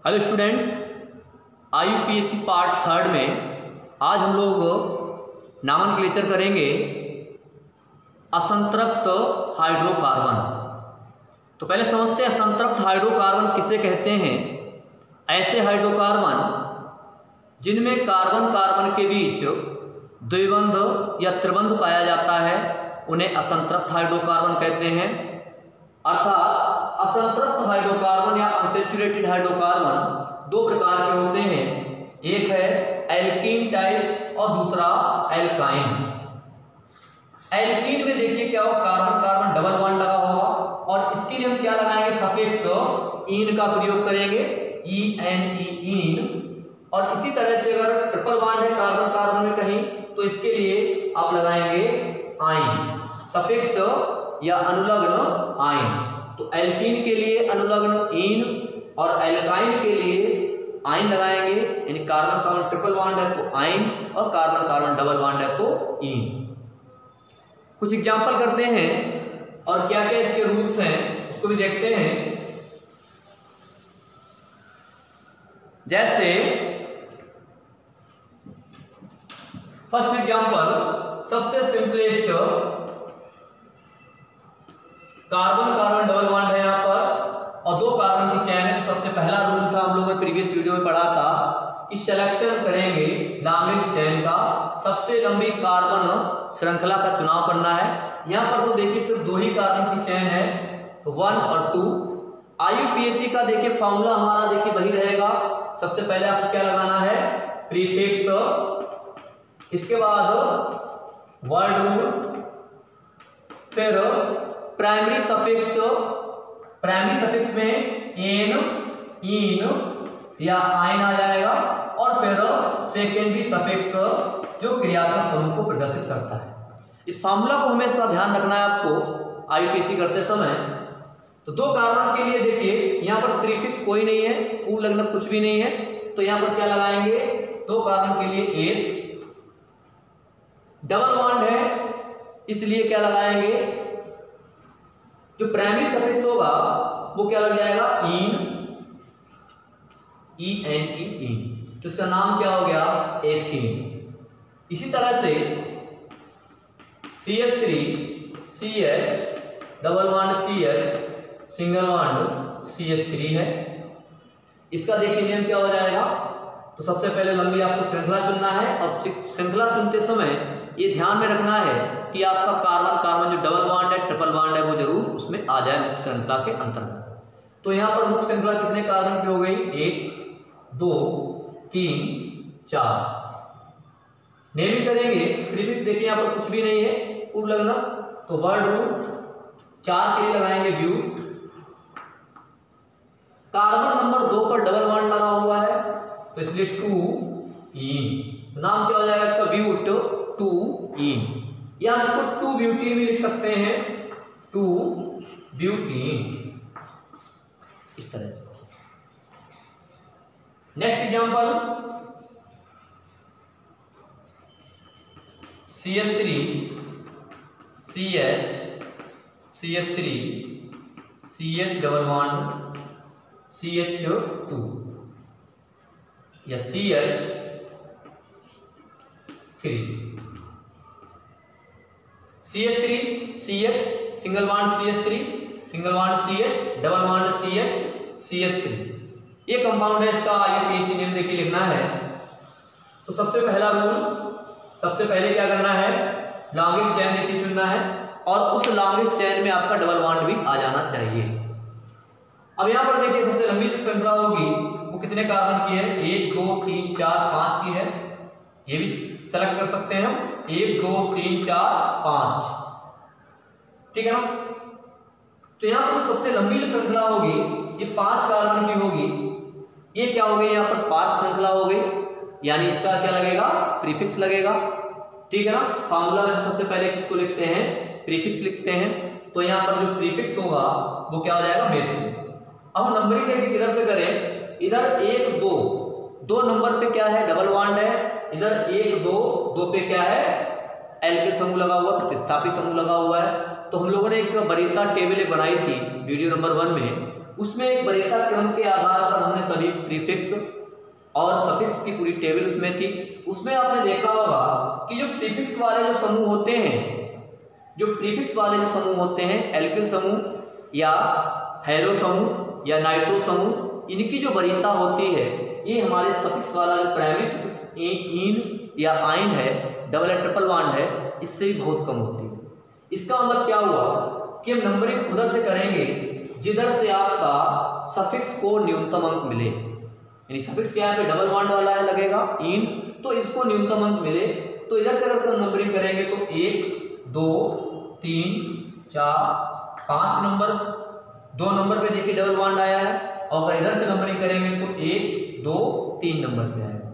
Hello students, IUPAC part third में आज हम लोग नामनक्लेचर करेंगे असंतृप्त हाइड्रोकार्बन। तो पहले समझते हैं असंतृप्त हाइड्रोकार्बन किसे कहते हैं। ऐसे हाइड्रोकार्बन जिनमें कार्बन कार्बन के बीच द्विबंध या त्रिबंध पाया जाता है उन्हें असंतृप्त हाइड्रोकार्बन कहते हैं। अर्थात असंतृप्त हाइड्रोकार्बन या अनसैचुरेटेड हाइड्रोकार्बन दो प्रकार के होते हैं, एक है एल्कीन टाइप और दूसरा एल्काइन। एल्कीन में देखिए क्या हो, कार्बन कार्बन डबल बॉन्ड लगा होगा और इसके लिए हम क्या लगाएंगे, सफिक्स ईन का प्रयोग करेंगे, ENE ईन। और इसी तरह से अगर ट्रिपल बॉन्ड है कार्बन कार्बन में कहीं तो इसके लिए आप लगाएंगे आइन, सफिक्स या अनुलग्न आइन। तो एल्कीन के लिए अनुलग्न ईन और एल्काइन के लिए आइन लगाएंगे, यानी कार्बन कार्बन ट्रिपल बॉन्ड है तो आइन और कार्बन कार्बन डबल बॉन्ड है तो ईन। कुछ एग्जांपल करते हैं और क्या क्या इसके रूल्स हैं उसको भी देखते हैं। जैसे फर्स्ट एग्जांपल, सबसे simplest carbon carbon double bond है यहाँ पर और दो कार्बन की चेन है। तो सबसे पहला रूल था, हम लोगों ने प्रीवियस वीडियो में पढ़ा था कि सिलेक्शन करेंगे लॉन्गेस्ट चेन का, सबसे लंबी कार्बन श्रृंखला का चुनाव करना है। यहाँ पर तो देखिए सिर्फ दो ही कार्बन की चेन है, तो 1 और 2। IUPAC का देखिए फॉर्मूला हमारा देखिए वही रहेगा। सबसे पहले आपको क्या लगाना है, प्रीफिक्स, इसके बाद वर्ड रूल, फिर प्राइमरी सफिक्स, प्राइमरी सफिक्स में एन, ईन या आइन आ जाएगा और फिर सेकेंडरी सफिक्स जो क्रियात्मक समूह को प्रदर्शित करता है। इस फार्मूला को हमेशा ध्यान रखना है आपको IUPAC करते समय। तो दो कार्बन के लिए देखिए यहाँ पर प्रीफिक्स कोई नहीं है, पूर्ण लग्न कुछ भी नहीं है, तो यहाँ पर क्या लगाएंगे, दो कार्बन के लिए एथ, डबल बॉन्ड है इसलिए क्या लगाएंगे, जो प्राइमरी सफिक्स होगा वो क्या लग जाएगा, ईन, ENE ईन। तो इसका नाम क्या हो गया, एथीन। इसी तरह से CH3 CH double bond CH single bond CH3 है। इसका देखिए नियम क्या हो जाएगा। तो सबसे पहले लंबी आपको श्रृंखला चुनना है और श्रृंखला चुनते समय ये ध्यान में रखना है कि आपका कार्बन कार्बन जो डबल बॉन्ड है ट्रिपल बॉन्ड है वो जरूर उसमें आ जाए मुख्य श्रृंखला के अंतर्गत। तो यहाँ पर मुख्य श्रृंखला कितने कार्बन की हो गई, 1 2 3 4। नेमिंग करेंगे, प्रीफिक्स देखिए यहाँ पर कुछ भी नहीं है, पूर्ण लग्न, तो वर्ड रूल 4 के लिए लगाएंगे ब्यूट। कार्बन नंबर 2 पर डबल बॉन्ड लगा हुआ है तो इसलिए 2 ईन, नाम क्या हो जाएगा इसका, ब्यूट 2 ईन, या इसको 2 ब्यूटीन भी लिख सकते हैं, 2 ब्यूटीन, इस तरह से। Next example, CH3 CH CH3 CH double bond CH2 या CH3 CH single bond CH3 single bond CH double bond CH CH3, ये कंपाउंड है। इसका IUPAC नेम देखिए लिखना है। तो सबसे पहला रूल, सबसे पहले क्या करना है, लॉन्गेस्ट चेन देखिए चुनना है और उस लॉन्गेस्ट चेन में आपका डबल बॉन्ड भी आ जाना चाहिए। अब यहाँ पर देखिए सबसे लंबी जो श्रृंखला होगी वो कितने कार्बन की है, 1 2 3 4 5 की है। ये भी सेलेक्ट कर सकते हैं हम, 1 2 3 4 5, ठीक है ना। तो यहाँ पर सबसे लंबी जो श्रृंखला होगी ये 5 कार्बन की होगी। ये क्या हो गई, यहाँ पर 5 श्रृंखला हो गई, यानी इसका क्या लगेगा, प्रीफिक्स लगेगा, ठीक है ना। फार्मूला में सबसे पहले किसको लिखते हैं, प्रीफिक्स लिखते हैं। तो यहाँ पर जो प्रीफिक्स होगा वो क्या हो जाएगा, मेथिल। अब नंबरिंग देखिए किधर से करें, इधर 1 2 2 नंबर पे क्या है, डबल बॉन्ड है, इधर 1 2 2 पे क्या है, एल्किल समूह लगा हुआ, प्रतिस्थापी समूह लगा हुआ है। तो हम लोगों ने एक वरीयता टेबल बनाई थी वीडियो नंबर 1 में, उसमें एक वरीयता क्रम के आधार पर हमने सभी सभी प्रीफिक्स और सफिक्स की पूरी टेबल उसमें थी। उसमें आपने देखा होगा कि जो प्रीफिक्स वाले जो समूह होते हैं, जो प्रीफिक्स वाले जो समूह होते हैं, एल्किल समूह या हेलो समूह या नाइट्रो समूह, इनकी जो वरीयता होती है ये हमारे सफिक्स वाला जो प्राइमरी सफिक्स इन या आइन है, डबल या ट्रिपल बॉन्ड है, इससे भी बहुत कम होती है। इसका मतलब क्या हुआ कि हम नंबरिंग उधर से करेंगे जिधर से आपका सफिक्स को न्यूनतम अंक मिले, यानी सफिक्स क्या है, डबल बॉन्ड वाला है लगेगा इन, तो इसको न्यूनतम अंक मिले। तो इधर से अगर हम नंबरिंग करेंगे तो 1 2 3 4 5 नंबर, 2 नंबर पे देखिए डबल बॉन्ड आया है। और अगर इधर से नंबरिंग करेंगे तो 1 2 3 नंबर से आएगा।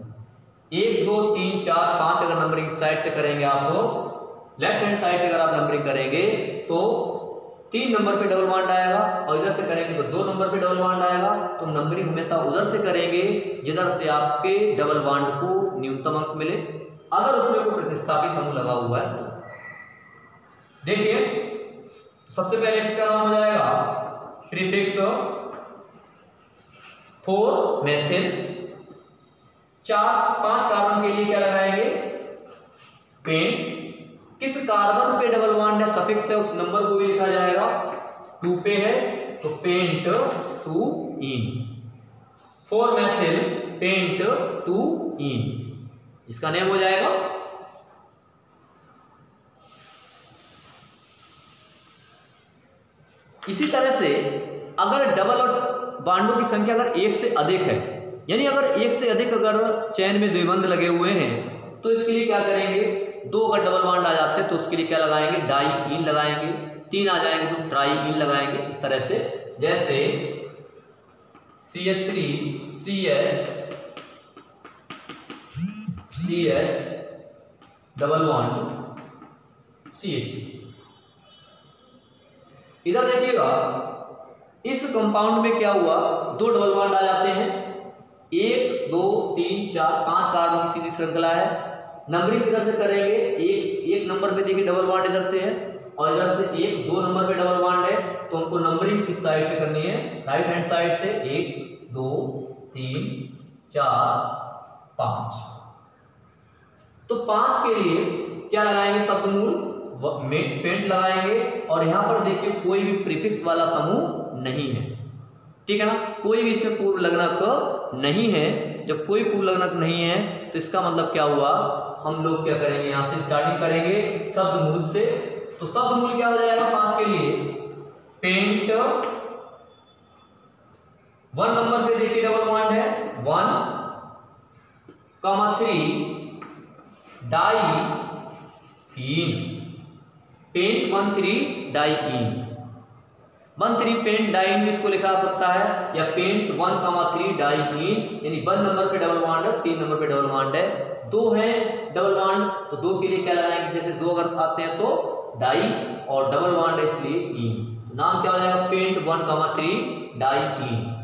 1 2 3 4 5 अगर नंबरिंग साइड से करेंगे, आप लेफ्ट हैंड साइड से अगर आप नंबरिंग करेंगे तो 3 नंबर पे डबल बॉन्ड आएगा, और इधर से करेंगे तो 2 नंबर पे डबल बॉन्ड आएगा। तो नंबरिंग हमेशा उधर से करेंगे जिधर से आपके डबल बॉन्ड को न्यूनतम अंक मिले, अगर उसमें कोई प्रतिस्थापी समूह लगा हुआ है तो। देखिए सबसे पहले इसका नाम हो जाएगा प्रीफिक्स 4 मेथिल। 5 कार्बन के लिए क्या लगाएंगे, पेंट। किस कार्बन पे डबल बॉन्ड है, सफिक्स है, उस नंबर को भी लिखा जाएगा। 2 पे है तो पेंट 2 इन। 4 मेथिल पेंट 2 इन, इसका नेम हो जाएगा। इसी तरह से अगर डबल और बॉन्डों की संख्या अगर 1 से अधिक है, यानी अगर 1 से अधिक अगर चैन में द्विबंध लगे हुए हैं, तो इसके लिए क्या करेंगे, 2 अगर डबल बॉन्ड आ जाते हैं तो उसके लिए क्या लगाएंगे, डाई इन लगाएंगे। 3 आ जाएंगे तो ट्राई इन लगाएंगे। इस तरह से जैसे CH3 CH double bond CH3। इधर देखिएगा इस कंपाउंड में क्या हुआ, 2 डबल बॉन्ड आ जाते हैं। 1 2 3 4 5 कार्बन की सीधी श्रृंखला है। नंबरिंग किधर से करेंगे, एक नंबर पे देखिए डबल बॉन्ड इधर से है, और इधर से 2 नंबर पे डबल बॉन्ड है। तो हमको नंबरिंग किस साइड से करनी है, राइट हैंड साइड से। 1 2 3 4 5। तो 5 के लिए क्या लगाएंगे, शब्दमूल में पेंट लगाएंगे। और यहां पर देखिए कोई भी प्रीफिक्स वाला समूह नहीं है, ठीक है ना, कोई भी इसमें पूर्व लग्नक नहीं है। जब कोई पूर्व लग्नक नहीं है तो इसका मतलब क्या हुआ, हम लोग क्या करेंगे, यहां से स्टार्टिंग करेंगे शब्दमूल से। तो शब्दमूल क्या हो जाएगा 5 के लिए, पेंट 1 नंबर पे देखिए डबल बॉन्ड है 1, 3 डाई इन। पेंट 1 3 डाई इन। 1 3 पेंट डाई इन भी इसको लिखा जा सकता है, या पेंट 1 3 डाई इन, यानी 1 नंबर पे डबल बॉन्ड है, 3 नंबर पे डबल बॉन्ड है, 2 है डबल बॉन्ड, तो 2 के लिए क्या लगाएंगे, जैसे 2 अगर आते हैं तो डाई, और डबल बॉन्ड है इसलिए इन। नाम क्या हो जाएगा, पेंट 1 3 डाई इन।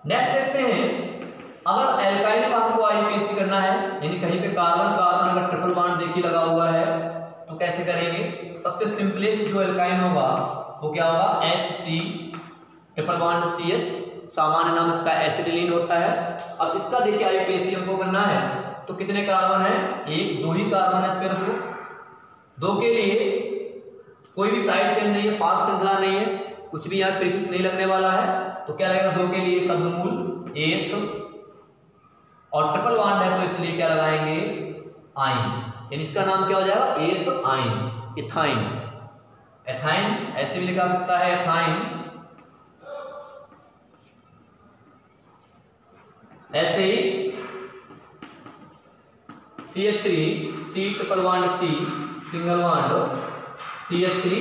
नेक्स्ट देखते हैं, अगर एल्काइल का हमको आईपीसी करना है, यानी कहीं पे कार्बन कार्बन अगर ट्रिपल बॉन्ड देखिए लगा हुआ है, तो कैसे करेंगे। सबसे सिंपलेस्ट जो एल्काइन होगा वो क्या होगा, HC ट्रिपल बॉन्ड CH, सामान्य नाम इसका एसिटिलीन होता है। अब इसका देखिए आईपीसी हमको करना है तो कितने कार्बन है, 1 2 ही कार्बन है सिर्फ। 2 के लिए कोई भी साइड चेन नहीं है, 5 श्रृंखला नहीं है, कुछ भी यहाँ प्रीफिक्स नहीं लगने वाला है। तो क्या लगेगा, 2 के लिए शब्दमूल 8, और ट्रिपल बॉन्ड है तो इसलिए क्या लगाएंगे, आइन, यानी इसका नाम क्या हो जाएगा, 8 आइन, इथाइन। एथाइन ऐसे भी लिखा सकता है, एथाइन। ऐसे ही CH3 C triple bond C single bond CH3,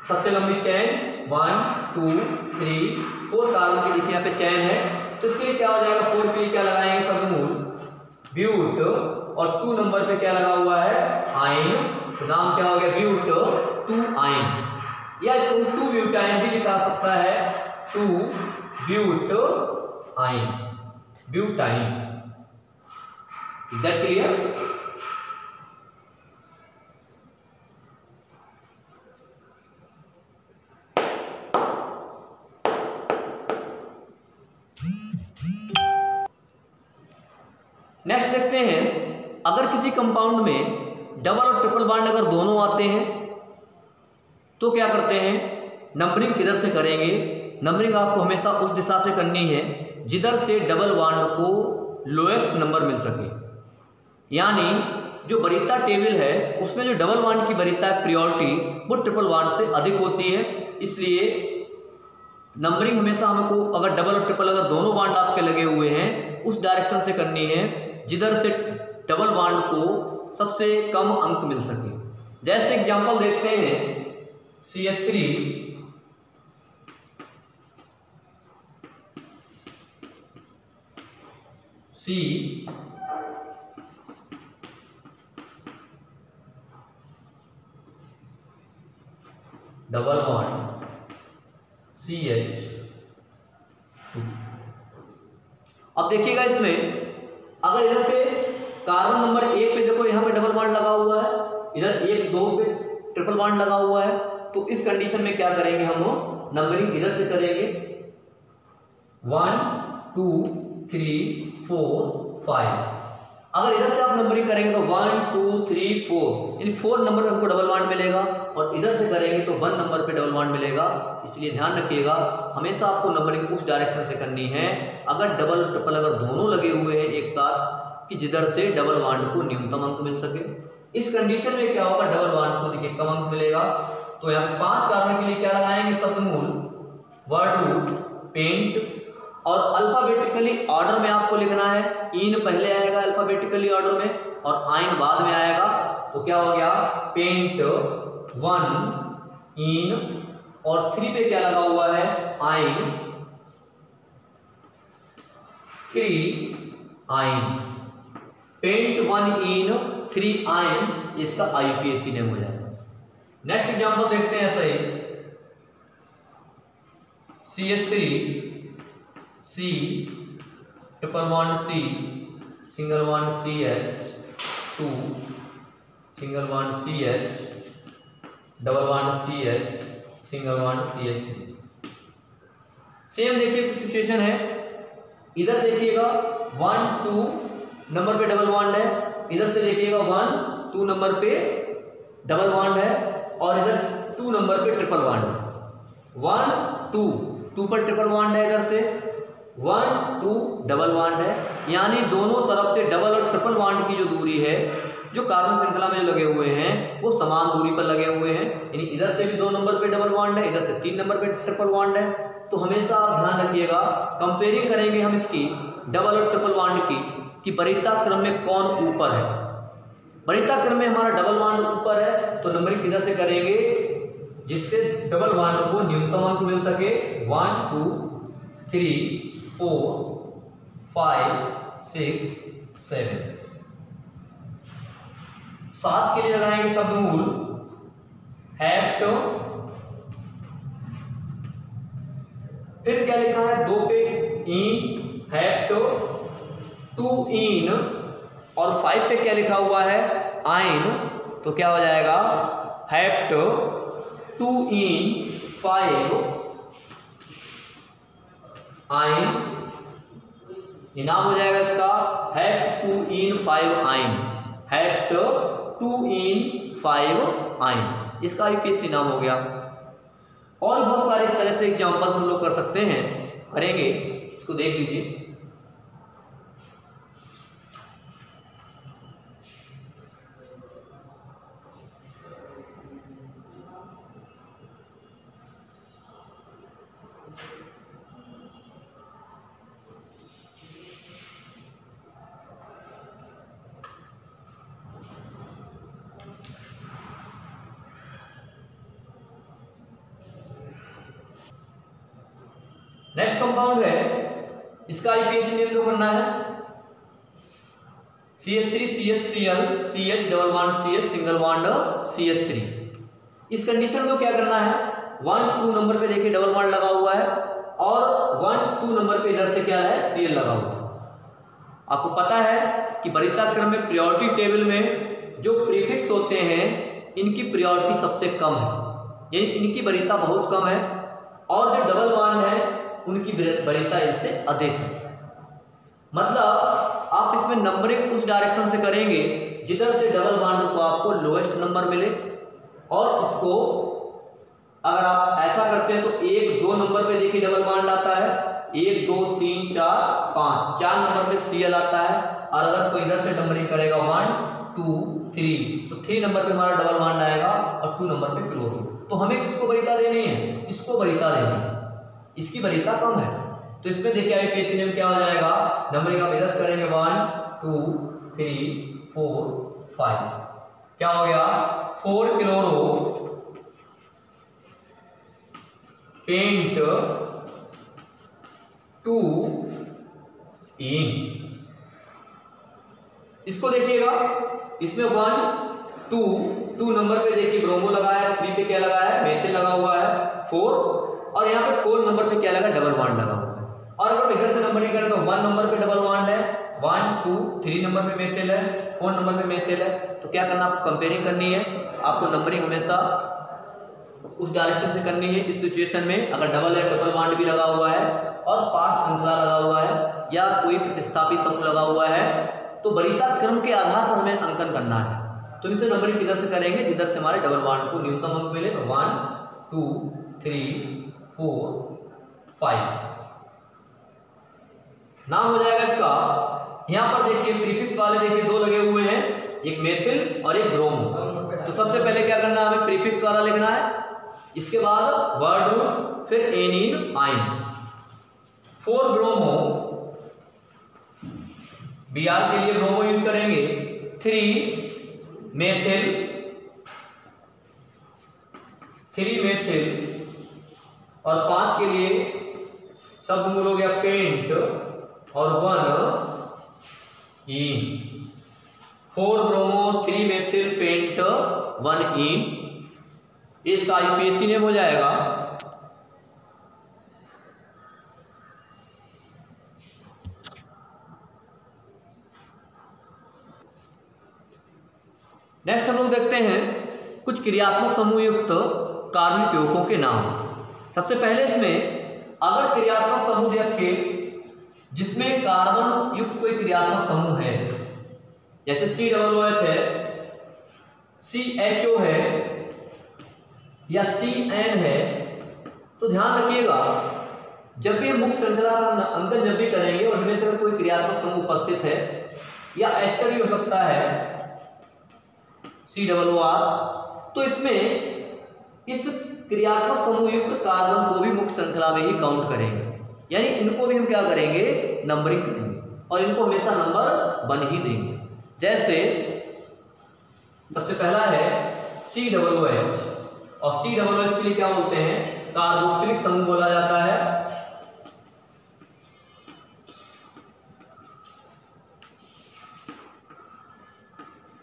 सबसे लंबी चैन 1 2 3 4 कार्बन की देखिए यहाँ पे चैन है, तो इसके लिए क्या हो जाएगा, 4 के लिए क्या लगाएंगे, शब्दमूल ब्यूट, और 2 नंबर पे क्या लगा हुआ है, आइन, तो नाम क्या हो गया, ब्यूट 2 आइन, या इसको 2 ब्यूटाइन भी लिखा सकता है, 2 butyne, butyne. Is that clear? Next देखते हैं, अगर किसी कंपाउंड में डबल और ट्रिपल बॉन्ड अगर दोनों आते हैं तो क्या करते हैं, नंबरिंग किधर से करेंगे? नंबरिंग आपको हमेशा उस दिशा से करनी है जिधर से डबल बॉन्ड को लोएस्ट नंबर मिल सके। यानी जो वरीयता टेबल है उसमें जो डबल बॉन्ड की वरीयता है, प्रायोरिटी, वो ट्रिपल बॉन्ड से अधिक होती है। इसलिए नंबरिंग हमेशा हमको अगर डबल और ट्रिपल अगर दोनों बॉन्ड आपके लगे हुए हैं उस डायरेक्शन से करनी है जिधर से डबल बॉन्ड को सबसे कम अंक मिल सके। जैसे एग्जांपल देखते हैं, CH3 C double bond CH2। अब देखिएगा इसमें अगर इधर से कार्बन नंबर 1 पे देखो यहाँ पे डबल बॉन्ड लगा हुआ है, इधर 1 2 पे ट्रिपल बॉन्ड लगा हुआ है, तो इस कंडीशन में क्या करेंगे हम लोग, नंबरिंग इधर से करेंगे 1 2 3 4 5। अगर इधर से आप नंबरिंग करेंगे तो 1 2 3 4 यानी 4 नंबर पे हमको डबल बॉन्ड मिलेगा, और इधर से करेंगे तो 1 नंबर पे डबल बॉन्ड मिलेगा। इसलिए ध्यान रखिएगा हमेशा आपको नंबरिंग उस डायरेक्शन से करनी है अगर डबल ट्रिपल अगर दोनों लगे हुए हैं एक साथ कि जिधर से डबल बॉन्ड को न्यूनतम अंक मिल सके। इस कंडीशन में क्या होगा, डबल बॉन्ड को देखिए कम अंक मिलेगा। तो यहाँ पे 5 कार्बन के लिए क्या लगाएंगे, शब्दमूल, वर्ड रूट, पेंट, और अल्फाबेटिकली ऑर्डर में आपको लिखना है। इन पहले आएगा अल्फाबेटिकली ऑर्डर में और आइन बाद में आएगा। तो क्या हो गया, पेंट 1 इन, और 3 पे क्या लगा हुआ है, आइन 3 आइन। पेंट 1 इन 3 आइन, इसका IUPAC नेम हो जाएगा। नेक्स्ट एग्जांपल देखते हैं ऐसा ही, CH3 C triple bond C single bond CH2 single bond CH double bond CH single bond CH3। Same देखिए कुछ सिचुएशन है, इधर देखिएगा 1 2 नंबर पे डबल बॉन्ड है, इधर से देखिएगा 1 2 नंबर पे डबल बॉन्ड है, और इधर 2 नंबर पे ट्रिपल बॉन्ड है। 1 2 2 पर ट्रिपल बॉन्ड है, इधर से 1 2 डबल बॉन्ड है। यानी दोनों तरफ से डबल और ट्रिपल बॉन्ड की जो दूरी है, जो कार्बन श्रृंखला में जो लगे हुए हैं वो समान दूरी पर लगे हुए हैं। यानी इधर से भी 2 नंबर पे डबल बॉन्ड है, इधर से 3 नंबर पे ट्रिपल बॉन्ड है। तो हमेशा आप ध्यान रखिएगा, कंपेयरिंग करेंगे हम इसकी डबल और ट्रिपल बॉन्ड की कि वरीयता क्रम में कौन ऊपर है। वरीयता क्रम में हमारा डबल बॉन्ड ऊपर है, तो नंबरिंग किधर से करेंगे, जिससे डबल बॉन्ड को न्यूनतम अंक मिल सके। 1 2 3 4 5 6 7। 7 के लिए लगाएंगे शब्दमूल हैप्ट, फिर क्या लिखा है 2 पे इन हैप्ट 2 इन, और 5 पे क्या लिखा हुआ है आइन। तो क्या हो जाएगा हैप्ट 2 इन 5 आइन, ये नाम हो जाएगा इसका हैप्ट 2 इन 5 आइन, हैप्ट 2 इन 5 आइन, इसका IUPAC नाम हो गया। और बहुत सारे इस तरह से एग्जांपल्स हम लोग कर सकते हैं, करेंगे, इसको देख लीजिए। नेक्स्ट कंपाउंड है, इसका IUPAC नेम तो करना है CH3 CHCl CH double bond CH single bond CH3। इस कंडीशन में क्या करना है, 1 2 नंबर पे देखिए डबल बॉन्ड लगा हुआ है, और 1 2 नंबर पे इधर से क्या है Cl लगा हुआ है। आपको पता है कि वरीयता क्रम में प्रायोरिटी टेबल में जो प्रीफिक्स होते हैं इनकी प्रायोरिटी सबसे कम है, यानी इनकी वरीयता बहुत कम है, और जो डबल बॉन्ड है उनकी वरीयता इससे अधिक है। मतलब आप इसमें नंबरिंग उस डायरेक्शन से करेंगे जिधर से डबल बॉन्ड को आपको लोएस्ट नंबर मिले, और इसको अगर आप ऐसा करते हैं तो 1 2 नंबर पे देखिए डबल बॉन्ड आता है, 1 2 3 4 5 4 नंबर पे Cl आता है, और अगर कोई इधर से नंबरिंग करेगा 1 2 3 तो 3 नंबर पे हमारा डबल बॉन्ड आएगा और 2 नंबर पे क्लोरीन। तो हमें किसको वरीयता देनी है, इसको वरीयता देनी है, इसकी वरीयता कम है। तो इसमें देखिए आईयूपीएसी में क्या हो जाएगा, नंबरिंग आप इधर से करेंगे 1 2 3 4 5, क्या हो गया 4 क्लोरो पेंट 2 इन। इसको देखिएगा, इसमें 1 2 नंबर पे देखिए ब्रोमो लगा है, 3 पे क्या लगा है मेथिल लगा हुआ है 4, और यहाँ पे 4 नंबर पे क्या लगा डबल बॉन्ड लगा हुआ है। और अगर इधर से नंबरिंग करें तो 1 नंबर पे डबल बॉन्ड है, 1 2 3 नंबर पे मेथिल है, 4 नंबर पे मेथिल है। तो क्या करना, आपको कंपेयरिंग करनी है, आपको नंबरिंग हमेशा उस डायरेक्शन से करनी है। इस सिचुएशन में अगर डबल है, डबल बॉन्ड भी लगा हुआ है और पास श्रृंखला लगा हुआ है या कोई प्रतिस्थापी समूह लगा हुआ है, तो वरीयता क्रम के आधार पर हमें अंकन करना है। तो इसे नंबरिंग किधर से करेंगे, जिधर से हमारे डबल बॉन्ड को न्यूनतम अंक मिले, तो 1 2 3 4 5 नाम हो जाएगा इसका। यहाँ पर देखिए प्रीफिक्स वाले देखिए 2 लगे हुए हैं, एक मेथिल और एक ब्रोमो। तो सबसे पहले क्या करना है, हमें प्रीफिक्स वाला लिखना है, इसके बाद वर्ड रूट, फिर एनिन आइन। 4 ब्रोमो, Br के लिए ब्रोमो यूज करेंगे, 3 मेथिल और 5 के लिए शब्द मूल हो गया पेंट और 1 इन। 4 ब्रोमो 3 मेथिल पेंट 1 इन, इसका आईयूपीएसी नेम हो जाएगा। नेक्स्ट हम लोग देखते हैं कुछ क्रियात्मक समूह युक्त कार्बनिक यौगिकों के नाम। सबसे पहले इसमें अगर क्रियात्मक समूह देखें जिसमें कार्बन युक्त कोई क्रियात्मक समूह है, जैसे COOH है, CHO है या CN है, तो ध्यान रखिएगा जब भी मुख्य श्रृंखला का अंकन जब भी करेंगे उनमें से कोई क्रियात्मक समूह उपस्थित है या एस्टर भी हो सकता है COOR, तो इसमें इस क्रियात्मक समूह युक्त कार्बन को भी मुख्य श्रृंखला में ही काउंट करेंगे, यानी इनको भी हम क्या करेंगे नंबरिंग करेंगे और इनको हमेशा नंबर 1 ही देंगे। जैसे सबसे पहला है COOH, और COOH के लिए क्या बोलते हैं कार्बोक्सिलिक समूह बोला जाता है।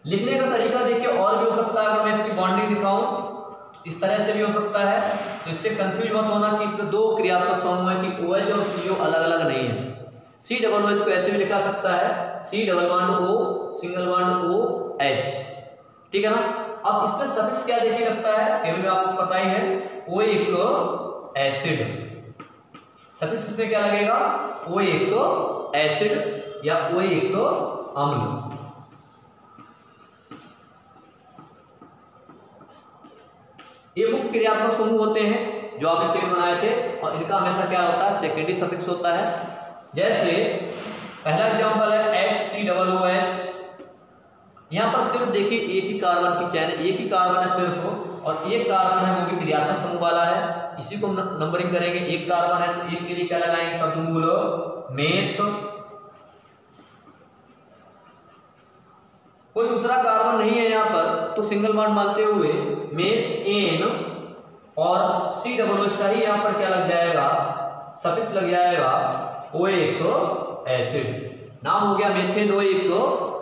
लिखने का तरीका देखिए और भी हो सकता है, अगर मैं इसकी बॉन्डिंग दिखाऊं इस तरह से भी हो सकता है, तो इससे कंफ्यूज मत होना कि इसमें 2 क्रियात्मक समूह है कि OH और CO अलग अलग नहीं है। COOH को ऐसे भी लिखा सकता है C double bond O single bond OH, ठीक है ना। अब इसमें सफिक्स क्या देखिए लगता है, केवल में आपको पता ही है ओइक एसिड, सफिक्स इसमें क्या लगेगा ओइक एसिड या ओइक अम्ल। ये मुख्य क्रियात्मक समूह होते हैं जो आपने टेबल बनाए थे, और इनका हमेशा क्या होता है सेकेंडरी सफिक्स होता है। जैसे पहला एग्जांपल है HCOOH, यहाँ पर सिर्फ देखिए एक ही कार्बन की चैन, एक ही कार्बन है सिर्फ, और एक कार्बन है वो भी क्रियात्मक समूह वाला है, इसी को नंबरिंग करेंगे। एक कार्बन है तो एक के लिए क्या लगाएंगे शब्द मूल मेथ। कोई दूसरा कार्बन नहीं है यहाँ पर तो सिंगल बॉन्ड मानते हुए मेथ एन और COOH का ही यहाँ पर क्या लग जाएगा सफिक्स लग जाएगा ओइक एसिड। नाम हो गया मेथेनोइक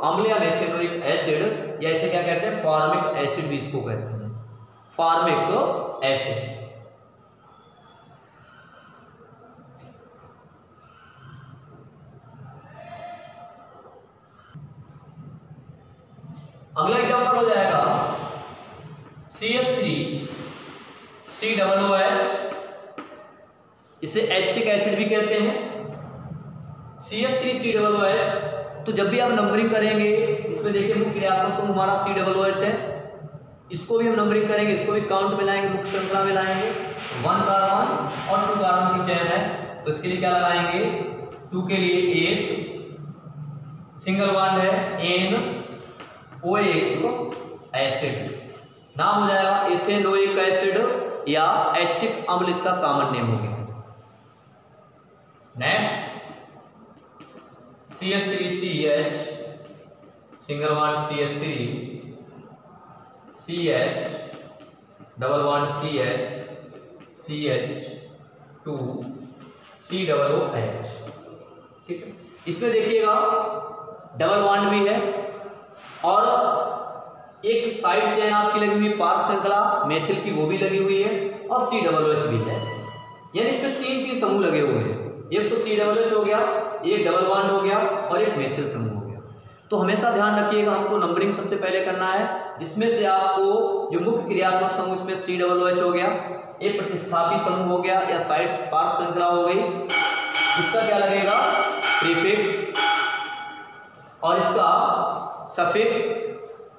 अम्ल या मेथेनोइक एसिड, या इसे क्या कहते हैं फॉर्मिक एसिड भी इसको कहते हैं, फॉर्मिक एसिड। अगला एग्जांपल हो जाएगा CH3COOH, इसे एसिटिक एसिड भी कहते हैं। CH3COOH, तो जब भी आप नंबरिंग करेंगे, इसमें देखिए मुख्य क्रियात्मक समूह हमारा COOH है, इसको भी हम नंबरिंग करेंगे, इसको भी काउंट में लाएंगे, मुख्य श्रृंखला में लाएंगे। 1 कार्बन और 2 कार्बन की चेन है, तो इसके लिए क्या लगाएंगे, 2 के लिए 8, सिंगल बॉन्ड है NOH एसिड, नाम हो जाएगा एथेनोइक एसिड या एसिटिक अम्ल, इसका कॉमन नेम हो गया। Next CH3CH, single bond CH3, CH, double bond CH, CH2, COOH। ठीक है, इसमें देखिएगा डबल बॉन्ड भी है और एक साइड चेन आपकी लगी हुई पार्श्व श्रृंखला मेथिल की, वो भी लगी हुई है, और COOH भी है। यानी इसमें 3 समूह लगे हुए हैं, एक तो COOH हो गया, एक डबल बॉन्ड हो गया और एक मेथिल समूह हो गया। तो हमेशा ध्यान रखिएगा, हमको नंबरिंग सबसे पहले करना है, जिसमें से आपको जो मुख्य क्रियात्मक समूह, इसमें COOH हो गया, एक प्रतिस्थापी समूह हो गया या साइड पार्श्व श्रृंखला हो गई, इसका क्या लगेगा, प्रीफिक्स, और इसका सफिक्स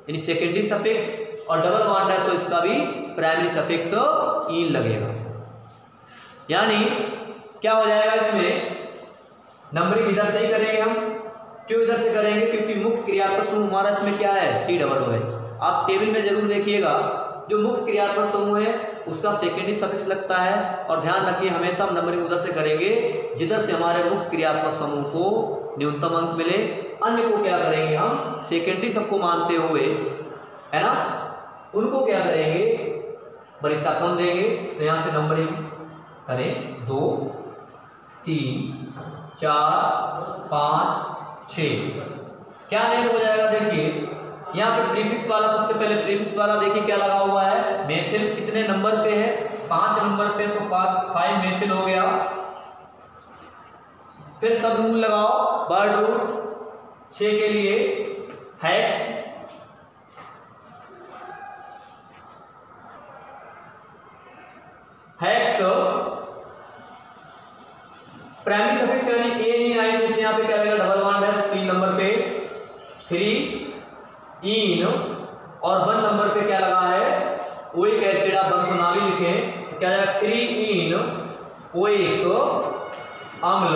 यानी सेकेंडरी सफिक्स, और डबल बॉन्ड है तो इसका भी प्राइमरी सफिक्स ईन लगेगा। यानी क्या हो जाएगा, इसमें नंबरिंग इधर से ही करेंगे हम। क्यों इधर से करेंगे, क्योंकि मुख्य क्रियात्मक समूह हमारा इसमें क्या है, COOH। आप टेबल में जरूर देखिएगा, जो मुख्य क्रियात्मक समूह है उसका सेकेंडरी सफिक्स लगता है, और ध्यान रखिए हमेशा हम नंबरिंग उधर से करेंगे जिधर से हमारे मुख्य क्रियात्मक समूह को न्यूनतम अंक मिले। अन्य को क्या करेंगे, हम सेकेंडरी सबको मानते हुए, है ना, उनको क्या करेंगे, वरीयता कम देंगे। तो यहाँ से नंबरिंग करें 2 3 4 5 6, क्या नेम हो जाएगा, देखिए यहाँ पे प्रीफिक्स वाला, सबसे पहले प्रीफिक्स वाला देखिए क्या लगा हुआ है, मेथिल कितने नंबर पे है, 5 नंबर पे, तो 5 मेथिल हो गया। फिर शब्दमूल लगाओ, वर्ड रूट 6 के लिए हेक्स, प्राइमरी सफिक्स यानी एन जैसे यहाँ पे क्या लगेगा, डबल बॉन्ड है 3 नंबर पे 3 इन, और 1 नंबर पे क्या लगा है, ओइक एसिड, आप 1 को ना भी लिखें तो क्या जाएगा, 3 इन ओइक अम्ल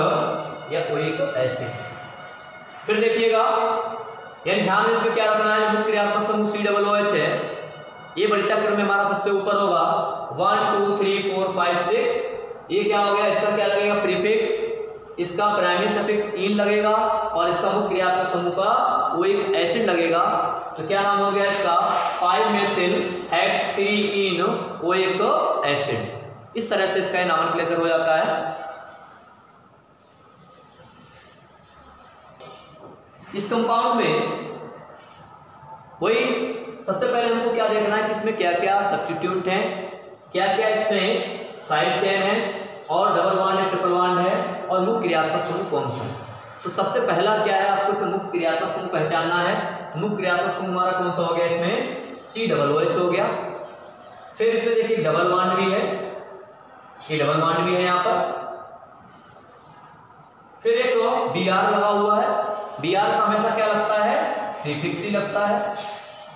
या ओइक एसिड। फिर देखिएगा, यानी ध्यान में इसमें क्या रखना है, मुख्य क्रियात्मक समूह COOH है, ये वरीयता क्रम में हमारा सबसे ऊपर होगा 1 2 3 4 5 6, ये क्या हो गया, इसका क्या लगेगा, प्रीफिक्स, इसका प्राइमरी सफिक्स इन लगेगा, और इसका मुख्य क्रियात्मक समूह का ओइक एसिड लगेगा। तो क्या नाम हो गया इसका, 5 मेथिल हेक्स 3 इन ओइक एसिड। इस तरह से इसका नामकरण हो जाता है। इस कंपाउंड में वही सबसे पहले हमको क्या देखना है कि इसमें क्या क्या सब्स्टिट्यूट हैं, क्या क्या इसमें साइड चेन है, और डबल बॉन्ड है, ट्रिपल बॉन्ड है, और मुख्य क्रियात्मक समूह कौन सा है। तो सबसे पहला क्या है, आपको इसमें मुख्य क्रियात्मक समूह पहचानना है। मुख्य क्रियात्मक समूह हमारा कौन सा हो गया, इसमें COOH हो गया। फिर इसमें देखिए डबल बॉन्ड भी है, ये डबल बॉन्ड भी है यहाँ पर। फिर एक Br लगा हुआ है, Br का हमेशा क्या लगता है, प्रीफिक्स ही लगता है।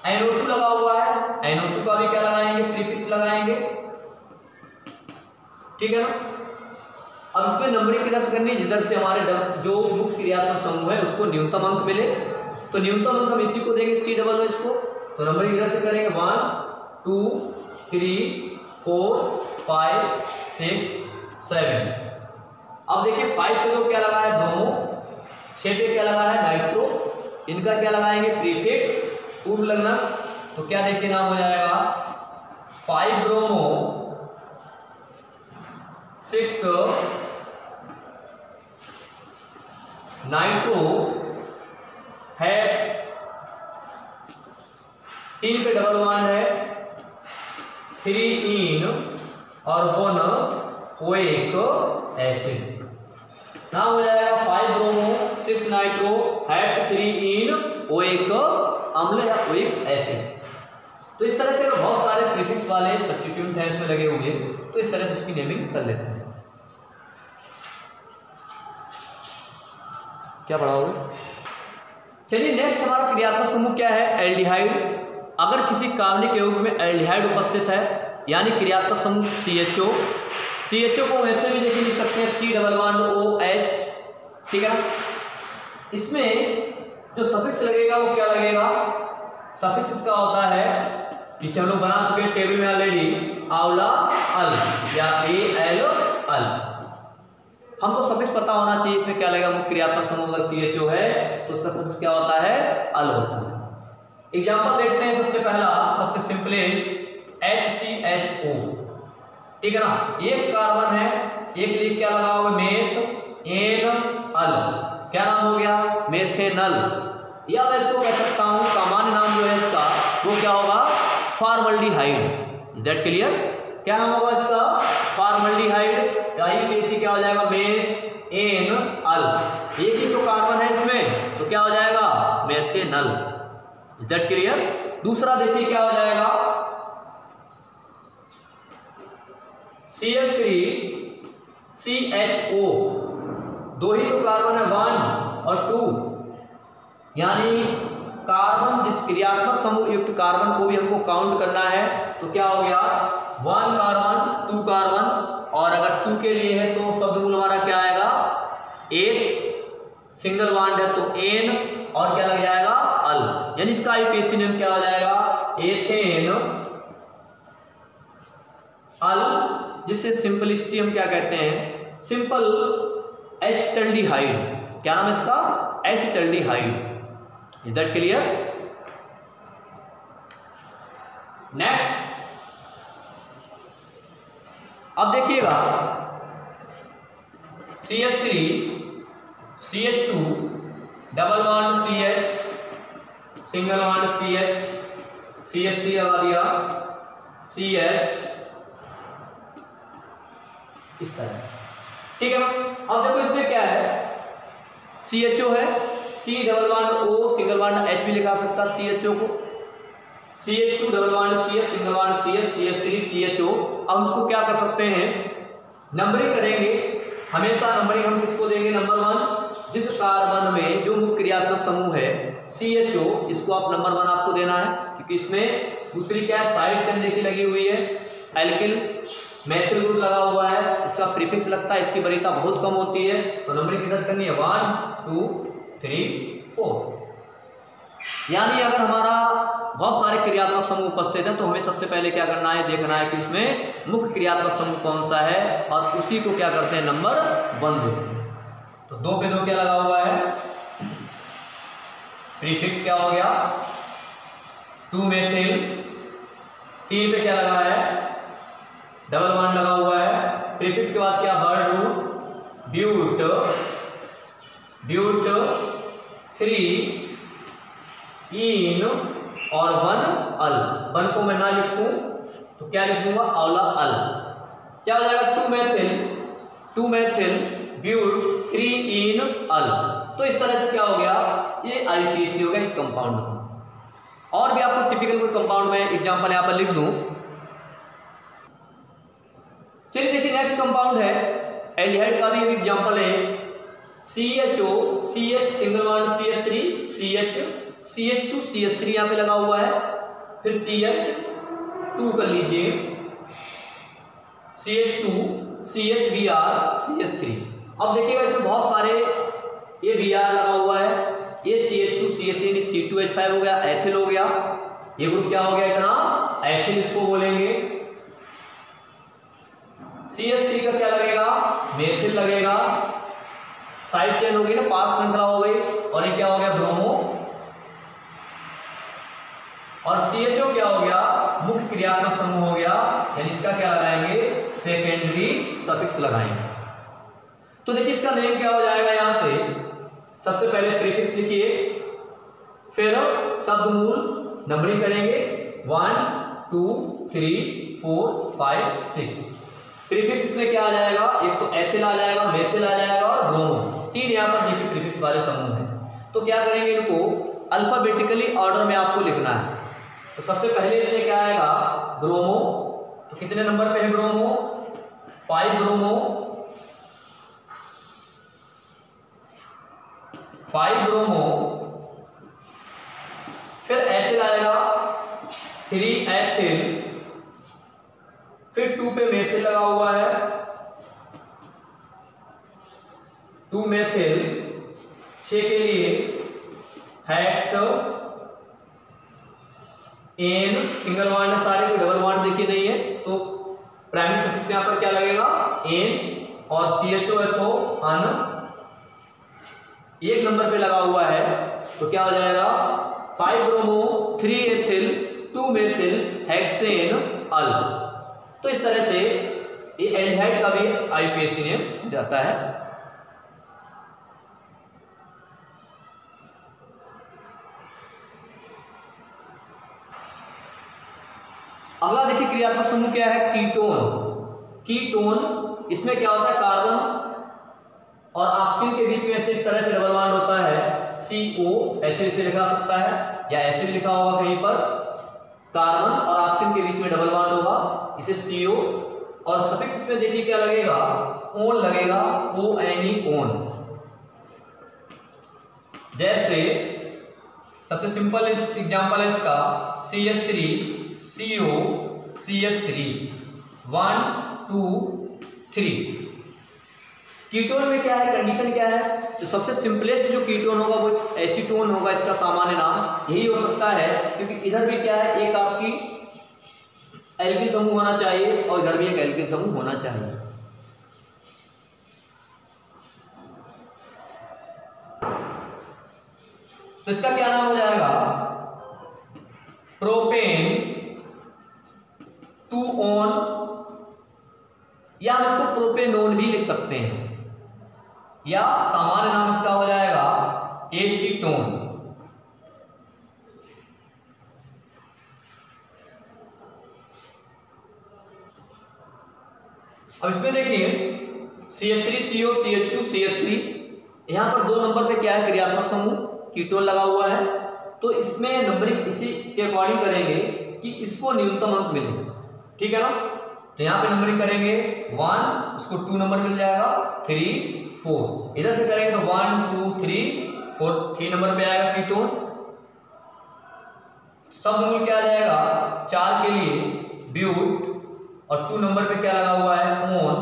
NO2 लगा हुआ है, NO2 का भी क्या लगाएंगे, प्रीफिक्स लगाएंगे, ठीक है ना। अब इसमें नंबरिंग किधर से करनी है, जिधर से हमारे जो मुख्य क्रियात्मक समूह है उसको न्यूनतम अंक मिले, तो न्यूनतम अंक हम इसी को देंगे COOH को। तो नंबरिंग इधर से करेंगे 1 2 3 4 5 6 7। अब देखिए 5 पे तो क्या लगा है, ब्रोमो, 6 पे क्या लगा है, नाइट्रो, इनका क्या लगाएंगे, प्रीफिक्स पूर्व लगना। तो क्या देखिए नाम हो जाएगा, 5 ब्रोमो 6 नाइट्रो है, 3 पे डबल बॉन्ड है, 3 इन और 1 ओइक एसिड। नाम हो जाएगा 5 ब्रोमो 6 नाइट्रो हैट 3 इन ओइक अम्ल या कोई एसिड। तो इस तरह से अगर बहुत सारे प्रीफिक्स वाले सब्स्टिट्यूएंट हैं उसमें लगे हुए तो इस तरह से उसकी नेमिंग कर लेते हैं। क्या पढ़ाओगे? चलिए नेक्स्ट हमारा क्रियात्मक समूह क्या है? एल्डिहाइड। अगर किसी कार्बनिक यौगिक में एल्डिहाइड उपस्थित है यानी क्रियात्मक समूह CHO। CHO को वैसे भी देखिए लिख सकते हैं C+OH, ठीक है। इसमें जो सफिक्स लगेगा वो क्या लगेगा? सफिक्स इसका होता है, पीछे हम लोग बना चुके हैं टेबल में ऑलरेडी, आंवला अल या AL अल। हमको सफिक्स पता होना चाहिए इसमें क्या लगेगा। मुख्य क्रियात्मक समूह अगर CHO है तो उसका सफिक्स क्या होता है? अल होता है। एग्जाम्पल देखते हैं। सबसे पहला, सबसे सिंपलेस्ट HCHO, ठीक है ना। एक कार्बन है, एक लिख क्या लगा होगा? मेथ एन अल, क्या नाम हो गया? मेथेनल। या मैं इसको कह सकता हूं सामान्य नाम जो है इसका वो क्या होगा? फॉर्मल्डिहाइड। Is that clear? क्या नाम होगा इसका? फॉर्मल्डिहाइड। IUPAC क्या हो जाएगा? मेथ एन अल। एक ही तो कार्बन है इसमें तो क्या हो जाएगा? मेथेनल। Is that clear? दूसरा देखिए क्या हो जाएगा? CH3CHO। दो ही तो कार्बन है, 1 और 2, यानी कार्बन जिस क्रियात्मक समूह युक्त कार्बन को भी हमको काउंट करना है तो क्या हो गया? 1 कार्बन 2 कार्बन, और अगर 2 के लिए है तो शब्दमूल हमारा क्या आएगा? 8, सिंगल बॉन्ड है तो एन, और क्या लग जाएगा? अल। यानी इसका IUPAC नेम क्या हो जाएगा? एथेन अल, जिससे सिंपलिसिटी हम क्या कहते हैं? Simple acetaldehyde. क्या नाम है इसका? Acetaldehyde. Is that clear? Next, अब देखिएगा CH3 CH2 double bond CH, single bond CH, CH3 लगा दिया CH, इस तरह से, ठीक है। अब देखो इसमें क्या है? CHO है, C double bond O, single bond H भी लिखा सकता CHO को। CH2 double bond CS, single bond CS, CH3 CHO। अब हम इसको क्या कर सकते हैं? नंबरिंग करेंगे। हमेशा नंबरिंग हम किसको देंगे? नंबर 1। जिस कार्बन में जो मुख्य क्रियात्मक समूह है CHO, इसको आप नंबर 1 आपको देना है, क्योंकि इसमें दूसरी क्या है? साइड चेन देखी लगी हुई है, एल्किल मैथिल ग्रुप लगा हुआ है, इसका प्रीफिक्स लगता है, इसकी वरीयता बहुत कम होती है, तो नंबरिंग किधर करनी है? 1 2 3 4। यानी अगर हमारा बहुत सारे क्रियात्मक समूह उपस्थित हैं तो हमें सबसे पहले क्या करना है? देखना है कि उसमें मुख्य क्रियात्मक समूह कौन सा है, और उसी को क्या करते हैं? नंबर 1 देते हैं। तो 2 पे 2 क्या लगा हुआ है? प्रीफिक्स क्या हो गया? 2 मेथिल। 3 पे क्या लगा है? डबल बॉन्ड लगा हुआ है। प्रीफिक्स के बाद क्या? वर्ड रूट, ब्यूट, ब्यूट 3 इन और 1 अल। 1 को मैं ना लिखूं तो क्या लिख दूंगा? आंवला अल। क्या हो जाएगा? 2 मेथिल ब्यूट 3 इन अल। तो इस तरह से क्या हो गया? ये IUPAC हो गया इस कंपाउंड का। और भी आपको टिपिकल कोई कंपाउंड में एग्जांपल यहां पर लिख दूं। चलिए देखिए नेक्स्ट कंपाउंड है एल्डिहाइड का भी एक एग्जांपल है। CHO CH, single bond CH3 CH, CH2 CH3 यहाँ पे लगा हुआ है, फिर CH2 कर लीजिए, CH2 CHBr CH3। अब देखिएगा इसमें बहुत सारे ये Br लगा हुआ है, ये CH2 CH3 C2H5 हो गया, एथिल हो गया। ये ग्रुप क्या हो गया? इतना एथिल इसको बोलेंगे। CH3 का क्या लगेगा? मेथिल लगेगा। साइड चेन होगी ना, पार्श्व श्रृंखला हो गई, और ये क्या हो गया? ब्रोमो। और CHO क्या हो गया? मुख्य क्रियात्मक समूह हो गया, यानी इसका क्या लगाएंगे? सेकेंडरी सफिक्स लगाएंगे। तो देखिए इसका नेम क्या हो जाएगा? यहां से सबसे पहले प्रीफिक्स लिखिए, फिर शब्दमूल नंबरिंग करेंगे 1 2 3 4 5 6। प्रीफिक्स इसमें क्या आ जाएगा? एक तो एथिल आ जाएगा, मेथिल आ जाएगा और ब्रोमो। 3 यहाँ पर देखिए प्रीफिक्स वाले समूह हैं। तो क्या करेंगे? इनको अल्फाबेटिकली ऑर्डर में आपको लिखना है। तो सबसे पहले इसमें क्या आएगा, ब्रोमो। तो कितने नंबर पे है ब्रोमो, 5 ब्रोमो, 5 ब्रोमो। फिर एथिल आएगा, 3 एथिल। फिर 2 पे मेथिल लगा हुआ है, 2 मेथिल। 6 के लिए हेक्स एन, सिंगल बॉन्ड है सारे, कोई डबल बॉन्ड देखिए नहीं है, तो प्राइमरी सफिक्स यहां पर क्या लगेगा, एन, और CHO है तो अन। 1 नंबर पे लगा हुआ है, तो क्या हो जाएगा, 5 ब्रोमो, 3 एथिल, 2 मेथिल, हेक्सेन, अल। तो इस तरह से ये एल्डिहाइड का भी IUPAC नेम हो जाता है। अगला देखिए क्रियात्मक समूह क्या है, कीटोन। कीटोन, इसमें क्या होता है, कार्बन और ऑक्सीजन के बीच में ऐसे इस तरह से डबल बॉन्ड होता है, CO, ऐसे इसे लिखा सकता है, या ऐसे भी लिखा होगा कहीं पर, कार्बन और ऑक्सीजन के बीच में डबल बॉन्ड होगा, इसे CO। और सफिक्स इसमें देखिए क्या लगेगा, ओन लगेगा, ONE, ओन। जैसे सबसे सिंपल एग्जांपल है इसका, CH3, CO, CH3, 1 2 3। कीटोन में क्या है, कंडीशन क्या है, तो सबसे सिंपलेस्ट जो कीटोन होगा वो एसीटोन होगा, इसका सामान्य नाम यही हो सकता है, क्योंकि इधर भी क्या है, एक आपकी एल्किल समूह होना चाहिए और इधर भी एक एल्किल समूह होना चाहिए। तो इसका क्या नाम हो जाएगा, प्रोपेन 2 ऑन, या हम इसको प्रोपेनोन भी लिख सकते हैं, या सामान्य नाम इसका हो जाएगा एसीटोन। अब इसमें देखिए CH3, CO, CH2, CH3, यहां पर 2 नंबर पे क्या है, क्रियात्मक समूह कीटोन लगा हुआ है। तो इसमें नंबरिंग इसी के अकॉर्डिंग करेंगे कि इसको न्यूनतम अंक मिले, ठीक है ना। तो यहाँ पे नंबरिंग करेंगे 1, इसको 2 नंबर मिल जाएगा, 3 4। इधर से करेंगे तो 1 2 3 4, 3 नंबर पे आएगा कीटोन। शब्द मूल क्या आ जाएगा, 4 के लिए ब्यूट, और 2 नंबर पे क्या लगा हुआ है, ओन,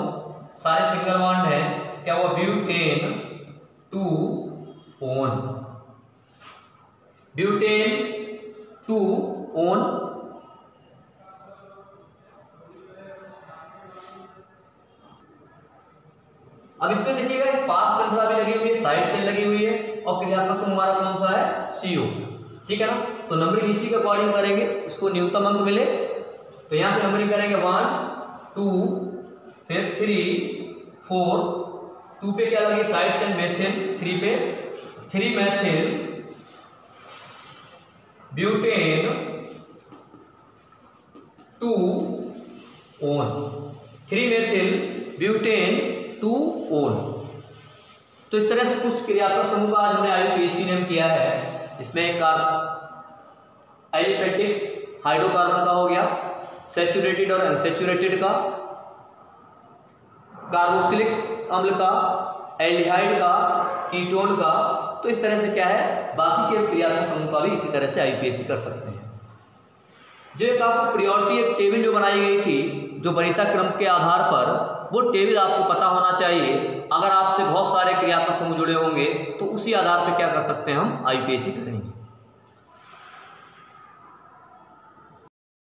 सारे सिंगल बॉन्ड है, क्या हुआ, ब्यूटेन 2 ओन, ब्यूटेन 2 ओन। अब इसमें देखिएगा एक पास श्रृंखला भी लगी हुई है, साइड चेन लगी हुई है, और क्रियात्मक समूह हमारा कौन सा है, CO, ठीक है ना। तो नंबरिंग इसी के अकॉर्डिंग करेंगे, इसको न्यूनतम अंक मिले। तो यहां से नंबरिंग करेंगे 1 2, फिर 3 4, 2 पे क्या लगी, साइड चेन मेथिल, 3 पे 3 methyl, butane 2 own, 3 methyl, butane 2 own. तो इस तरह से कुछ क्रियात्मक समूह का आज हमने IUPAC नेम किया है। इसमें एक एलिफेटिक हाइड्रोकार्बन का हो गया, सैचुरेटेड और अनसैचुरेटेड का, कार्बोक्सिलिक अम्ल का, एल्डिहाइड का, कीटोन का। तो इस तरह से क्या है, बाकी के क्रियात्मक समूह का भी इसी तरह से IUPAC कर सकते हैं। जो एक आपको प्रियोरिटी एक टेबल जो बनाई गई थी, जो वरीयता क्रम के आधार पर, वो टेबल आपको पता होना चाहिए। अगर आपसे बहुत सारे क्रियात्मक समूह जुड़े होंगे तो उसी आधार पर क्या कर सकते हैं, हम IUPAC करेंगे।